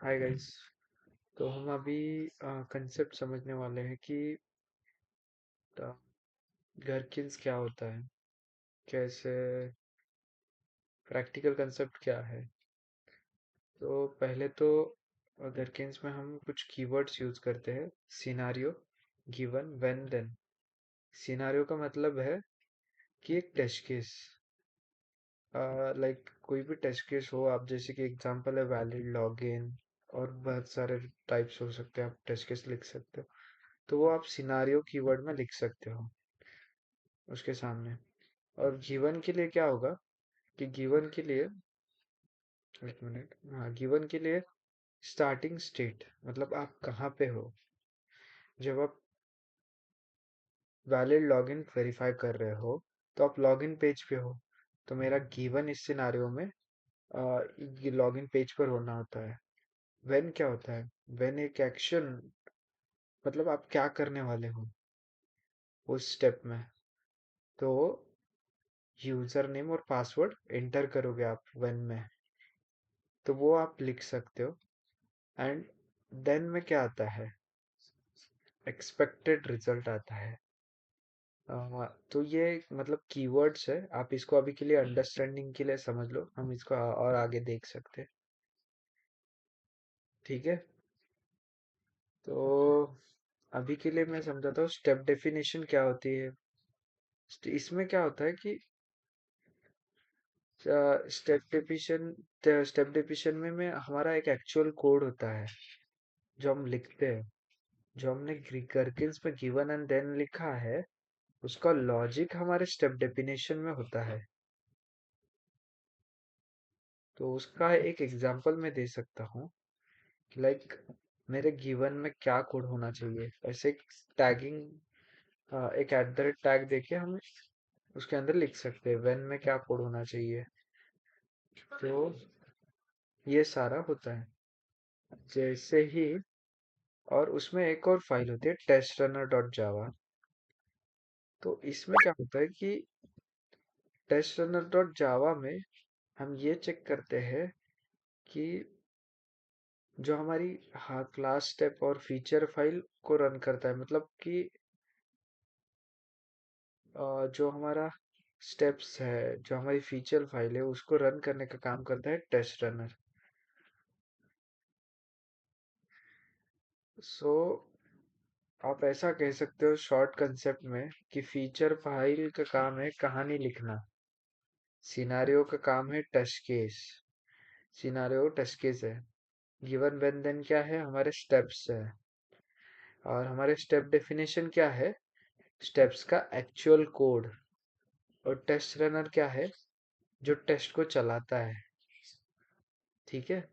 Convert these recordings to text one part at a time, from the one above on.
Hi guys. तो हम अभी कंसेप्ट समझने वाले हैं कि गherkins क्या होता है, कैसे, प्रैक्टिकल कंसेप्ट क्या है। तो पहले तो गherkins में हम कुछ कीवर्ड्स यूज करते हैं। Scenario, given, when, then. Scenario का मतलब है कि एक टेस्ट केस, लाइक कोई भी टेस्ट केस हो, आप जैसे कि एग्जांपल है वैलिड, लॉगिन, और बहुत सारे टाइप्स हो सकते हैं, आप टेस्ट केस लिख सकते हो। तो वो आप सिनारियो कीवर्ड में लिख सकते हो उसके सामने। और गिवन के लिए क्या होगा कि गिवन के लिए, एक मिनट, हाँ, गिवन के लिए स्टार्टिंग स्टेट, मतलब आप कहाँ पे हो जब आप वैलिड लॉगिन वेरीफाई कर रहे हो। तो आप लॉगिन पेज पे हो, तो मेरा गिवन इस सिनारियो में ये लॉगिन पेज पर होना होता है। व्हेन क्या होता है? व्हेन एक एक्शन, मतलब आप क्या करने वाले हो उस स्टेप में। तो यूजर नेम और पासवर्ड एंटर करोगे आप व्हेन में, तो वो आप लिख सकते हो। एंड देन में क्या आता है? एक्सपेक्टेड रिजल्ट आता है। तो ये मतलब कीवर्ड्स है, आप इसको अभी के लिए अंडरस्टैंडिंग के लिए समझ लो, हम इसको और आगे देख सकते हैं। ठीक है। तो अभी के लिए मैं समझाता हूँ स्टेप डेफिनेशन क्या होती है। इसमें क्या होता है कि स्टेप डेफिनेशन में हमारा एक एक्चुअल कोड होता है जो हम लिखते हैं। जो हमने गherkins में गिवन एंड देन लिखा है, उसका लॉजिक हमारे स्टेप डेफिनेशन में होता है। तो उसका एक एग्जांपल मैं दे सकता हूँ कि लाइक मेरे गिवन में क्या कोड होना चाहिए। ऐसे एक टैगिंग, एक एट द रेट टैग देके हम उसके अंदर लिख सकते हैं व्हेन में क्या कोड होना चाहिए। तो ये सारा होता है जैसे ही। और उसमें एक और फाइल होती है टेस्ट रनर डॉट जावा। तो इसमें क्या होता है कि टेस्ट रनर डॉट जावा में हम ये चेक करते हैं कि जो हमारी, हाँ, क्लास स्टेप और फीचर फाइल को रन करता है, मतलब कि जो हमारा स्टेप्स है, जो हमारी फीचर फाइल है, उसको रन करने का काम करता है टेस्ट रनर। सो आप ऐसा कह सकते हो शॉर्ट कंसेप्ट में कि फीचर फाइल का काम है कहानी लिखना, सिनारियो का काम है test case, scenario test case है। गिवन व्हेन देन क्या है? हमारे स्टेप्स है। और हमारे स्टेप डेफिनेशन क्या है? स्टेप्स का एक्चुअल कोड। और टेस्ट रनर क्या है? जो टेस्ट को चलाता है। ठीक है।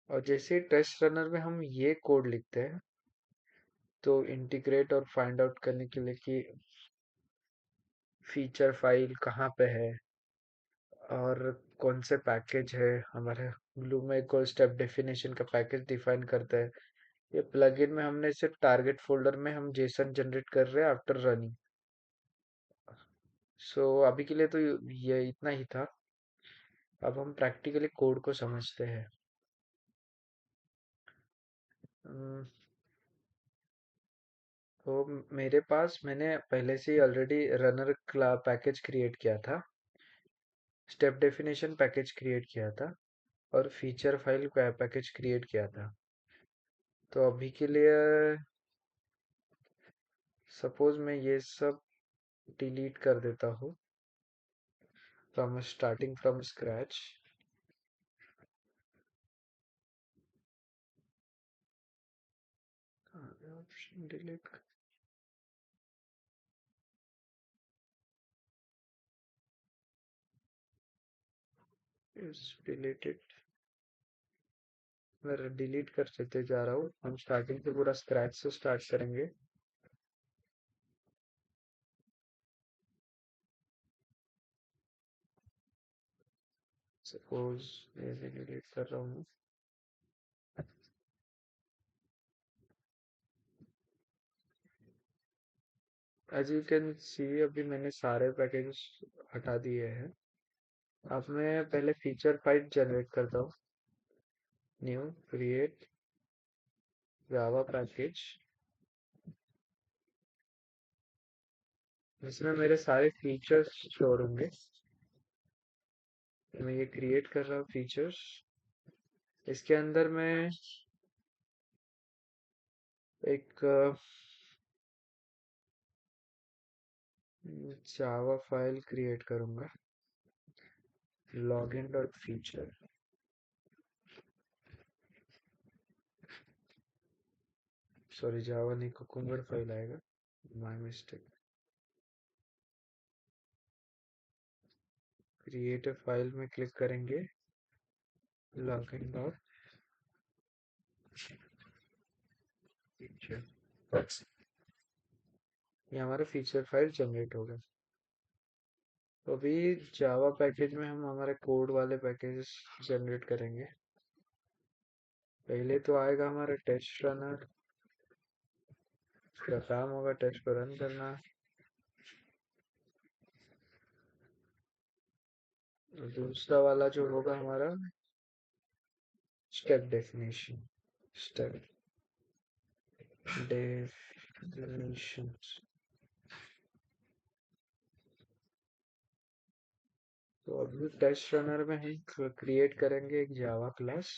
और जैसे ही टेस्ट रनर में हम ये कोड लिखते हैं, तो इंटीग्रेट और फाइंड आउट करने के लिए कि फीचर फाइल कहाँ पे है और कौन से पैकेज है हमारे। ब्लू में कोई स्टेप डेफिनेशन का पैकेज डिफाइन करता है। ये प्लगइन में हमने सिर्फ टारगेट फोल्डर में हम जेसन जनरेट कर रहे हैं आफ्टर रनिंग। सो अभी के लिए तो ये इतना ही था। अब हम प्रैक्टिकली कोड को समझते हैं। अम, तो मेरे पास, मैंने पहले से ही ऑलरेडी रनर पैकेज क्रिएट किया था, स्टेप डेफिनेशन पैकेज क्रिएट किया था, और फीचर फाइल पैकेज क्रिएट किया था। तो अभी के लिए सपोज मैं ये सब डिलीट कर देता हूँ from starting from scratch. Option delete is deleted. मैं डिलीट कर देते जा रहा हूँ, हम स्टार्टिंग से पूरा स्क्रैच से स्टार्ट करेंगे। सपोज ये डिलीट कर रहा हूँ। एज यू कैन सी, अभी मैंने सारे पैकेज हटा दिए हैं। अब मैं पहले फीचर फाइल जनरेट करता हूँ। न्यू क्रिएट जावा पैकेज, जिसमें मेरे सारे फीचर्स स्टोर होंगे। मैं ये क्रिएट कर रहा हूँ फीचर्स। इसके अंदर मैं एक जावा फाइल क्रिएट करूंगा, लॉगिन डॉट फीचर। सॉरी, जावा नहीं, कुकुम्बर फाइल आएगा, my mistake. Create a file में क्लिक करेंगे, लॉगिन डॉट फीचर। ये हमारा फीचर फाइल जनरेट होगा। तो अभी जावा पैकेज में हम हमारे कोड वाले पैकेज जनरेट करेंगे। पहले तो आएगा हमारा टेस्ट रनर, उसका काम होगा टेस्ट को रन करना। दूसरा वाला जो होगा हमारा स्टेप डेफिनेशन, स्टेप डेफिनेशन। तो अभी टेस्ट रनर में हम क्रिएट करेंगे एक Java class,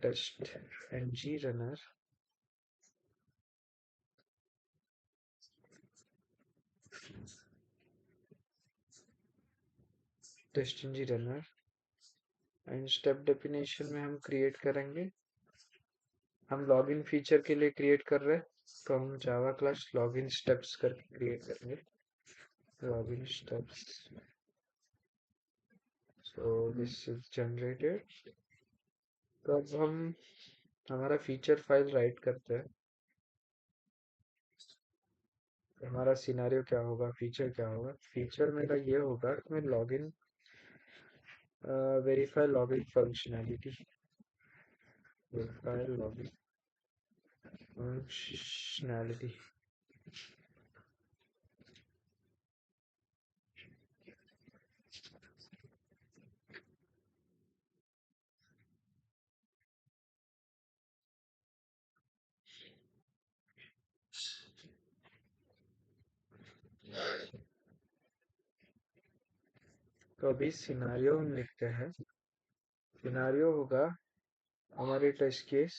test ng runner. Test ng runner and step definition में हम क्रिएट करेंगे, हम लॉगिन फीचर के लिए क्रिएट कर रहे हैं तो हम जावा क्लास लॉगिन स्टेप्स करके क्रिएट करेंगे, login steps. So this is generated. तो अब हम हमारा फीचर फाइल राइट करते हैं। हमारा सिनेरियो क्या होगा, फीचर क्या होगा। फीचर मेरा ये होगा कि मैं login verify login functionality, verify login functionality. तो अभी सिनेरियो हम लिखते हैं। सिनेरियो होगा हमारे test case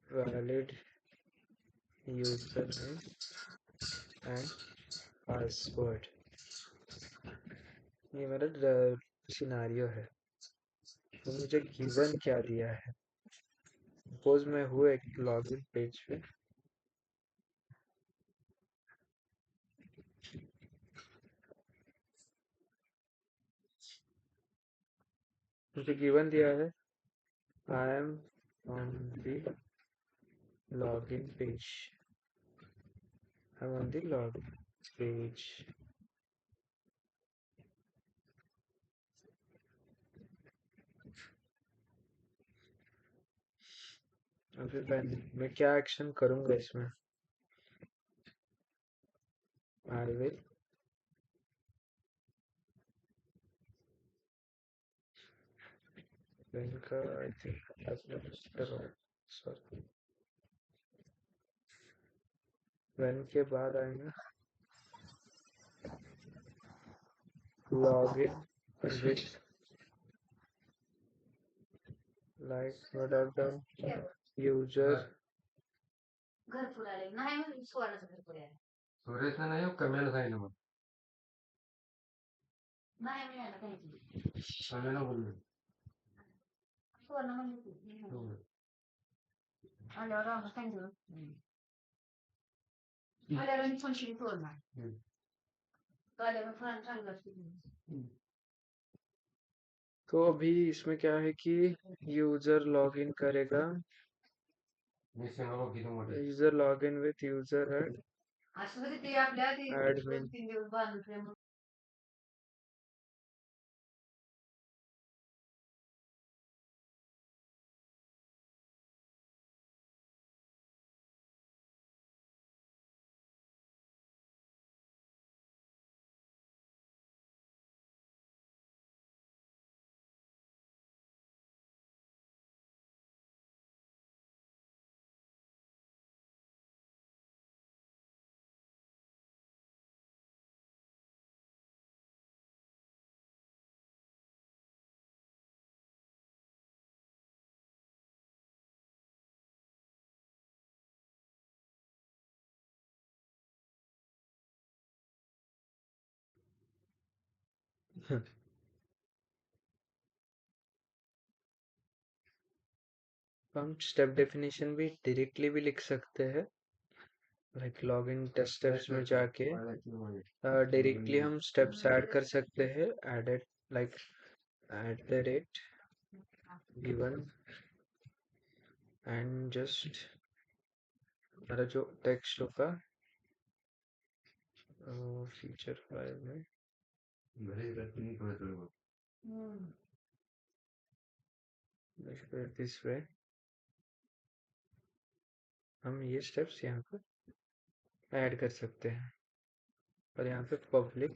valid user name and password. ये मेरा सिनेरियो है। तो मुझे गिवन क्या दिया है। सपोज मैं हूँ एक लॉगिन पेज पे, मुझे गिवन दिया है I am on the login page, I am on the login page. और फिर मैं क्या एक्शन करूंगा इसमें, आई विल इनका आई थिंक सॉरी, व्हेन के बाद आएगा login with, like what I've done, user सुरेशने नाही कमेला सांगितलं मग कमेला बोललो तो अभी इसमें क्या है कि यूजर लॉगिन करेगा, user login with user admin. हम स्टेप डेफिनेशन भी डायरेक्टली भी लिख सकते हैं, लाइक लॉगिन टेस्ट स्टेप्स में जाके डायरेक्टली हम स्टेप्स ऐड कर सकते हैं, added like at the rate given and just हमारा जो टेक्स्ट होगा फीचर फाइल में दिस वे हम ये स्टेप्स यहाँ पर ऐड कर सकते हैं, और यहाँ पे public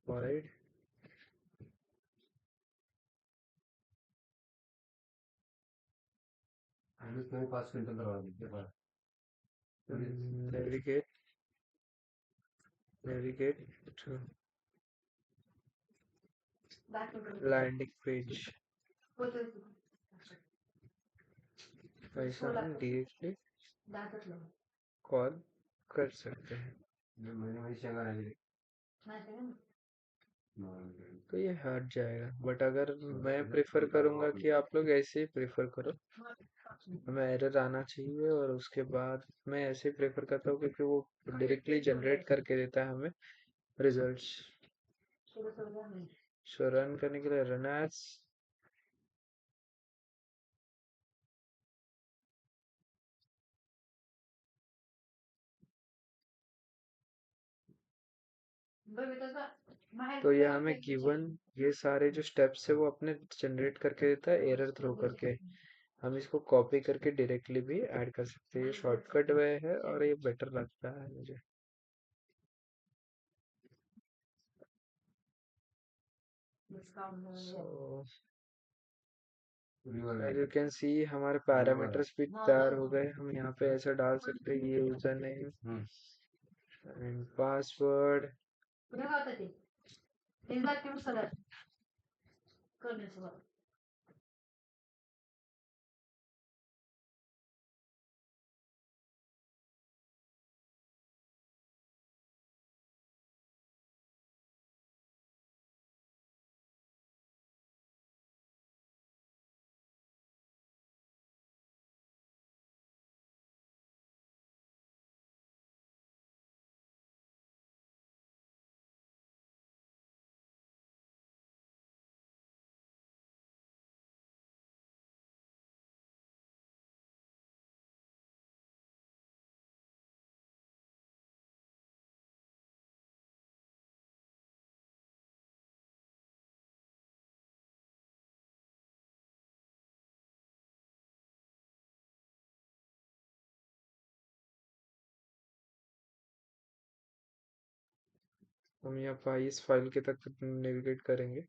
void navigate to landing page, ऐसा हम डायरेक्टली कॉल कर सकते हैं। तो ये हट जाएगा, बट अगर मैं प्रेफर करूंगा कि आप लोग ऐसे ही प्रेफर करो, हमें एरर आना चाहिए, और उसके बाद मैं ऐसे ही प्रेफर करता हूँ क्योंकि वो डायरेक्टली जनरेट करके देता है हमें रिजल्ट्स। सो रन करने के लिए रन एज तो ये हमें गिवन ये सारे जो स्टेप्स है वो अपने जनरेट करके देता है एरर थ्रो करके। हम इसको कॉपी करके डायरेक्टली भी ऐड कर सकते हैं, ये शॉर्टकट वे है और ये बेटर लगता है मुझे। So, as you can see हमारे पैरामीटर्स भी तैयार हो गए। हम यहाँ पे ऐसा डाल सकते हैं, ये यूजर नेम एंड पासवर्ड। हम यहाँ पर इस फाइल के तक नेविगेट करेंगे।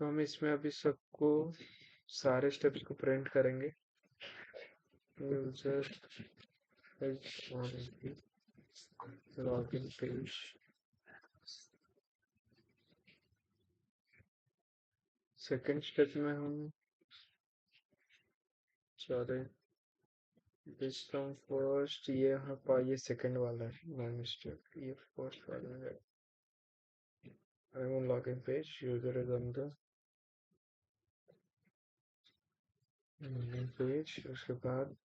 तो हम इसमें अभी सबको सारे स्टेप्स को प्रिंट करेंगे। User login page. Second step में हम चले फर्स्ट, ये हाँ ये सेकंड वाला है, माय मिस्टेक, ये फर्स्ट वाला है। I am login page, user is on the login page. उसके बाद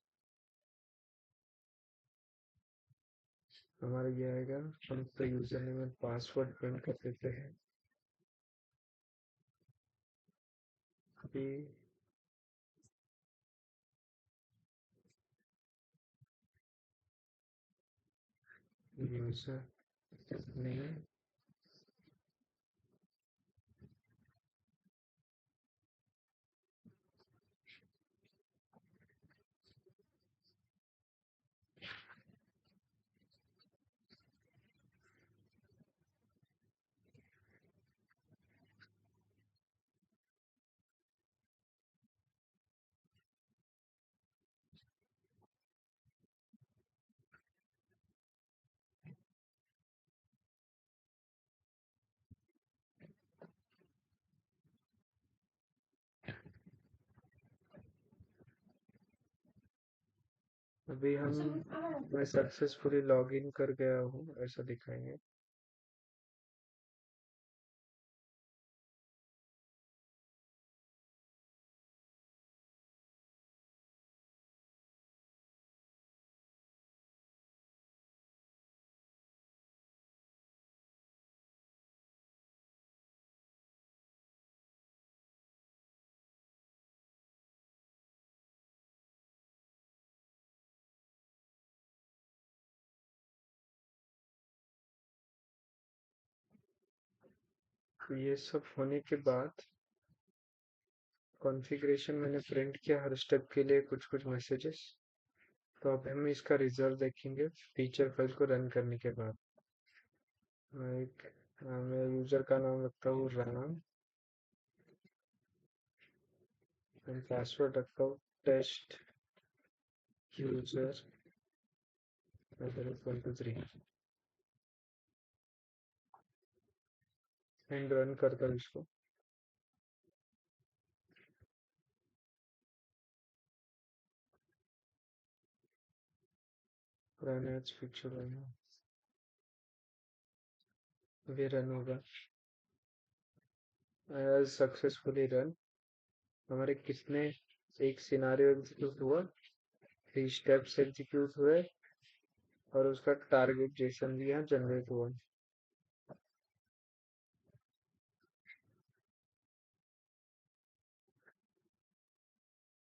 हमारा ये आएगा, हम तो user name and password print कर देते हैं। अभी यूजर नेम अभी मैं सक्सेसफुली लॉग इन कर गया हूँ ऐसा दिखाएंगे। तो ये सब होने के बाद कॉन्फ़िगरेशन मैंने प्रिंट किया हर स्टेप के लिए कुछ कुछ मैसेजेस। तो अब हम इसका रिजल्ट देखेंगे फीचर फाइल को रन करने के बाद। मैं यूजर का नाम रखता हूँ राम, एंड पासवर्ड रखता हूँ टेस्ट यूजर 123 एंड रन करता हूँ इसको। रन एज फीचर ये रन होगा एज सक्सेसफुली रन। हमारे कितने एक सिनारियो एग्जीक्यूट हुआ, 3 स्टेप्स एग्जीक्यूट हुए और उसका टारगेट जेसन भी यहाँ जनरेट हुआ।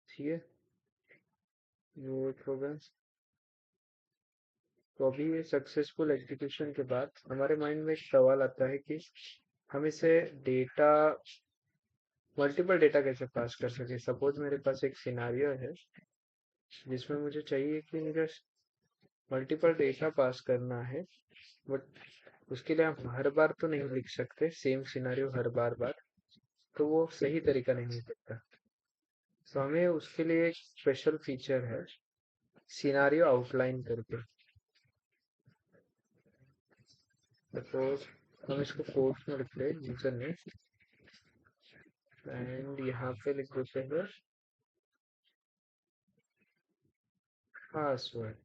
ठीक है, वो एक हो गया। तो अभी ये सक्सेसफुल एग्जीक्यूशन के बाद हमारे माइंड में एक सवाल आता है कि हम इसे डेटा मल्टीपल डेटा कैसे पास कर सके। सपोज मेरे पास एक सिनारियो है जिसमें मुझे चाहिए कि मुझे मल्टीपल डेटा पास करना है, बट उसके लिए हम हर बार तो नहीं लिख सकते सेम सिनारियो हर बार बार, तो वो सही तरीका नहीं हो सकता। तो हमें उसके लिए एक स्पेशल फीचर है सिनारियो आउटलाइन करके। सपोज हम इसको कोड्स में लिखते हैं यूजर ने, एंड यहाँ पे लिख देते हैं पासवर्ड।